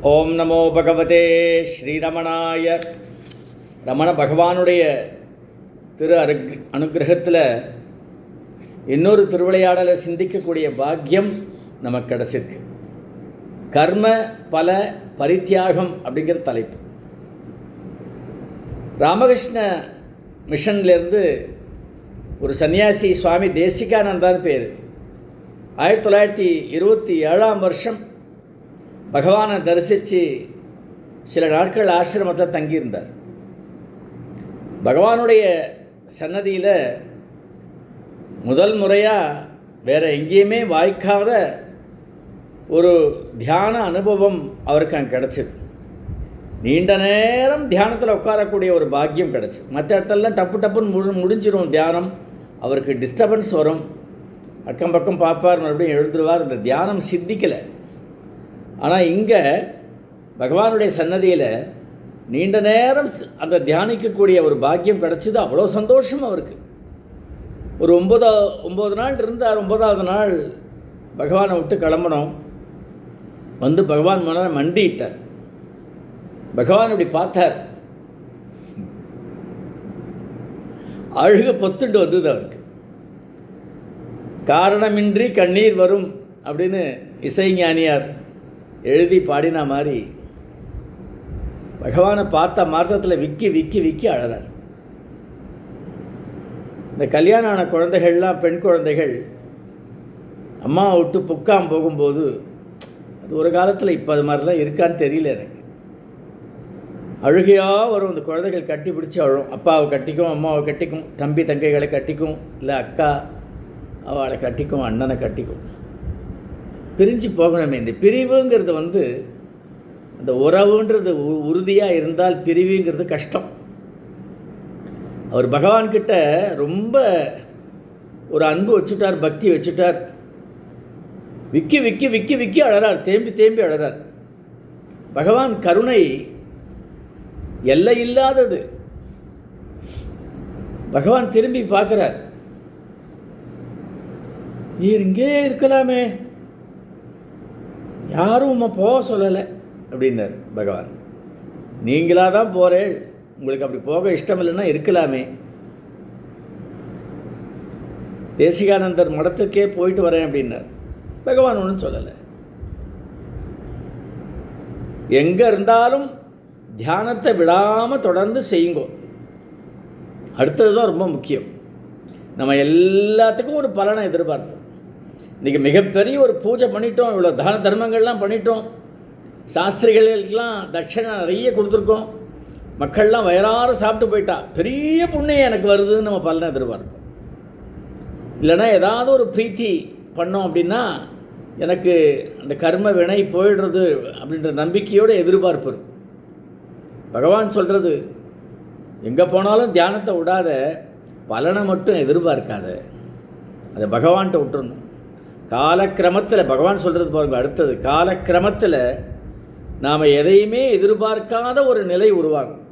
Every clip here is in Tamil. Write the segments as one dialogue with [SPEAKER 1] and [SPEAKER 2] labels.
[SPEAKER 1] ஓம் நமோ பகவதே ஸ்ரீரமணாய. ரமண பகவானுடைய திரு அனுகிரகத்தில் இன்னொரு திருவிளையாடலை சிந்திக்கக்கூடிய பாக்கியம் நமக்கு கிடச்சிருக்கு. கர்ம பல பரித்தியாகம் அப்படிங்கிற தலைப்பு. ராமகிருஷ்ண மிஷன்லேருந்து ஒரு சன்னியாசி சுவாமி தேசிகானந்தான்னு பேர் 1927 பகவானை தரிசித்து சில நாட்கள் ஆசிரமத்தில் தங்கியிருந்தார். பகவானுடைய சன்னதியில் முதல் முறையாக வேறு எங்கேயுமே வாய்க்காத ஒரு தியான அனுபவம் அவருக்கு அங்கே கிடச்சிது. நீண்ட நேரம் தியானத்தில் உட்காரக்கூடிய ஒரு பாக்கியம் கிடச்சிது. மற்ற இடத்துலலாம் டப்புன்னு முடிஞ்சிடும் தியானம். அவருக்கு டிஸ்டர்பன்ஸ் வரும், அக்கம் பக்கம் பார்ப்பார், மறுபடியும் எழுந்துருவார். இந்த தியானம் சித்திக்கலை. ஆனால் இங்கே பகவானுடைய சன்னதியில் நீண்ட நேரம் அந்த தியானிக்கக்கூடிய ஒரு பாக்கியம் கிடச்சிது. அவ்வளோ சந்தோஷம் அவருக்கு. ஒரு 9 நாள் இருந்தார். 9ஆவது நாள் பகவானை விட்டு கிளம்பணும். வந்து பகவான் மன மண்டிட்டார். பகவான் இப்படி பார்த்தார். அழுக பொத்துட்டு வந்தது அவருக்கு. காரணமின்றி கண்ணீர் வரும் அப்படின்னு இசைஞானியார் எழுதி பாடின மாதிரி பகவானை பார்த்த மார்த்தத்தில் விக்கி விக்கி விக்கி அழறார். இந்த கல்யாணம் ஆன குழந்தைகள்லாம், பெண் குழந்தைகள் அம்மாவை விட்டு புக்காம் போகும்போது, அது ஒரு காலத்தில் இப்போ அது மாதிரிலாம் இருக்கான்னு தெரியல எனக்கு, அழுகையாக வரும். இந்த குழந்தைகள் கட்டி பிடிச்சி அழும். அப்பாவை கட்டிக்கும், அம்மாவை கட்டிக்கும், தம்பி தங்கைகளை கட்டிக்கும், இல்லை அக்கா அவளை கட்டிக்கும், அண்ணனை கட்டிக்கும். பிரிஞ்சு போகணுமே. இந்த பிரிவுங்கிறது அந்த உறவுன்றது உறுதியாக இருந்தால் பிரிவுங்கிறது கஷ்டம். அவர் பகவான்கிட்ட ரொம்ப ஒரு அன்பு வச்சுட்டார், பக்தி வச்சுட்டார். விக்கி விக்கி விக்கி விக்கி அழறார், தேம்பி தேம்பி அழறார். பகவான் கருணை எல்லை இல்லாதது. பகவான் திரும்பி பார்க்குறார். நீர் இங்கே இருக்கலாமே, யாரும் உம்மை போக சொல்லலை அப்படின்னார் பகவான். நீங்களாக தான் போகிறேன், உங்களுக்கு அப்படி போக இஷ்டம் இல்லைன்னா இருக்கலாமே. தேசிகானந்தர் மடத்துக்கே போயிட்டு வரேன் அப்படின்னார். பகவான் ஒன்றும் சொல்லலை. எங்கே இருந்தாலும் தியானத்தை விடாமல் தொடர்ந்து செய்யுங்கோ. அடுத்தது தான் ரொம்ப முக்கியம். நம்ம எல்லாத்துக்கும் ஒரு பலனை எதிர்பார்ப்போம். இன்றைக்கி மிகப்பெரிய ஒரு பூஜை பண்ணிட்டோம், இவ்வளோ தான தர்மங்கள்லாம் பண்ணிட்டோம், சாஸ்திரிகளுக்கெல்லாம் தட்சணை நிறைய கொடுத்துருக்கோம், மக்கள்லாம் வயிறார சாப்பிட்டு போயிட்டா, பெரிய புண்ணியம் எனக்கு வருதுன்னு நம்ம பலனை எதிர்பார்ப்போம். இல்லைனா ஏதாவது ஒரு பிரீத்தி பண்ணோம் அப்படின்னா எனக்கு அந்த கர்ம வினை போயிடுறது அப்படின்ற நம்பிக்கையோடு எதிர்பார்ப்பு இருக்கும். பகவான் சொல்கிறது, எங்கே போனாலும் தியானத்தை விடாத, பலனை மட்டும் எதிர்பார்க்காத, அதை பகவான்கிட்ட விட்டுறணும். காலக்கிரமத்தில் பகவான் சொல்கிறது பாருங்க, அடுத்தது காலக்கிரமத்தில் நாம் எதையுமே எதிர்பார்க்காத ஒரு நிலை உருவாகும்.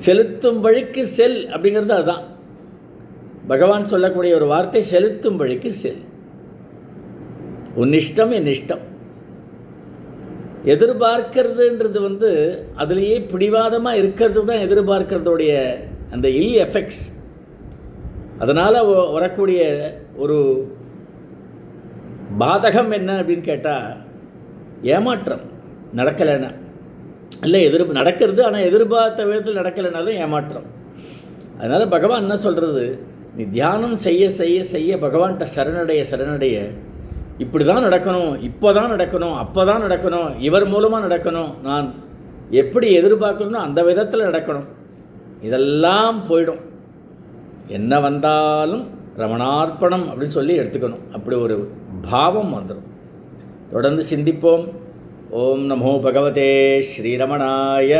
[SPEAKER 1] செலுத்தும் வழிக்கு செல் அப்படிங்கிறது அதுதான். பகவான் சொல்லக்கூடிய ஒரு வார்த்தை, செலுத்தும் வழிக்கு செல். உன் இஷ்டம் என் இஷ்டம். எதிர்பார்க்கிறதுன்றது அதுலேயே பிடிவாதமாக இருக்கிறது தான் எதிர்பார்க்கிறதுடைய அந்த இல் எஃபெக்ட்ஸ். அதனால் வரக்கூடிய ஒரு பாதகம் என்ன அப்படின்னு கேட்டால், ஏமாற்றம். நடக்கலைன்னா இல்லை, நடக்கிறது, ஆனால் எதிர்பார்த்த விதத்தில் நடக்கலைனாலும் ஏமாற்றம். அதனால் பகவான் என்ன சொல்கிறது, நீ தியானம் செய்ய செய்ய செய்ய பகவான்கிட்ட சரணடைய இப்படி தான் நடக்கணும், இப்போ தான் நடக்கணும், அப்போ தான் நடக்கணும், இவர் மூலமாக நடக்கணும், நான் எப்படி எதிர்பார்க்கணும்னோ அந்த விதத்தில் நடக்கணும், இதெல்லாம் போயிடும். என்ன வந்தாலும் ரமணார்ப்பணம் அப்படின்னு சொல்லி எடுத்துக்கணும். அப்படி ஒரு பாவம் வந்துடும். தொடர்ந்து சிந்திப்போம். ஓம் நமோ பகவதே ஸ்ரீரமணாய.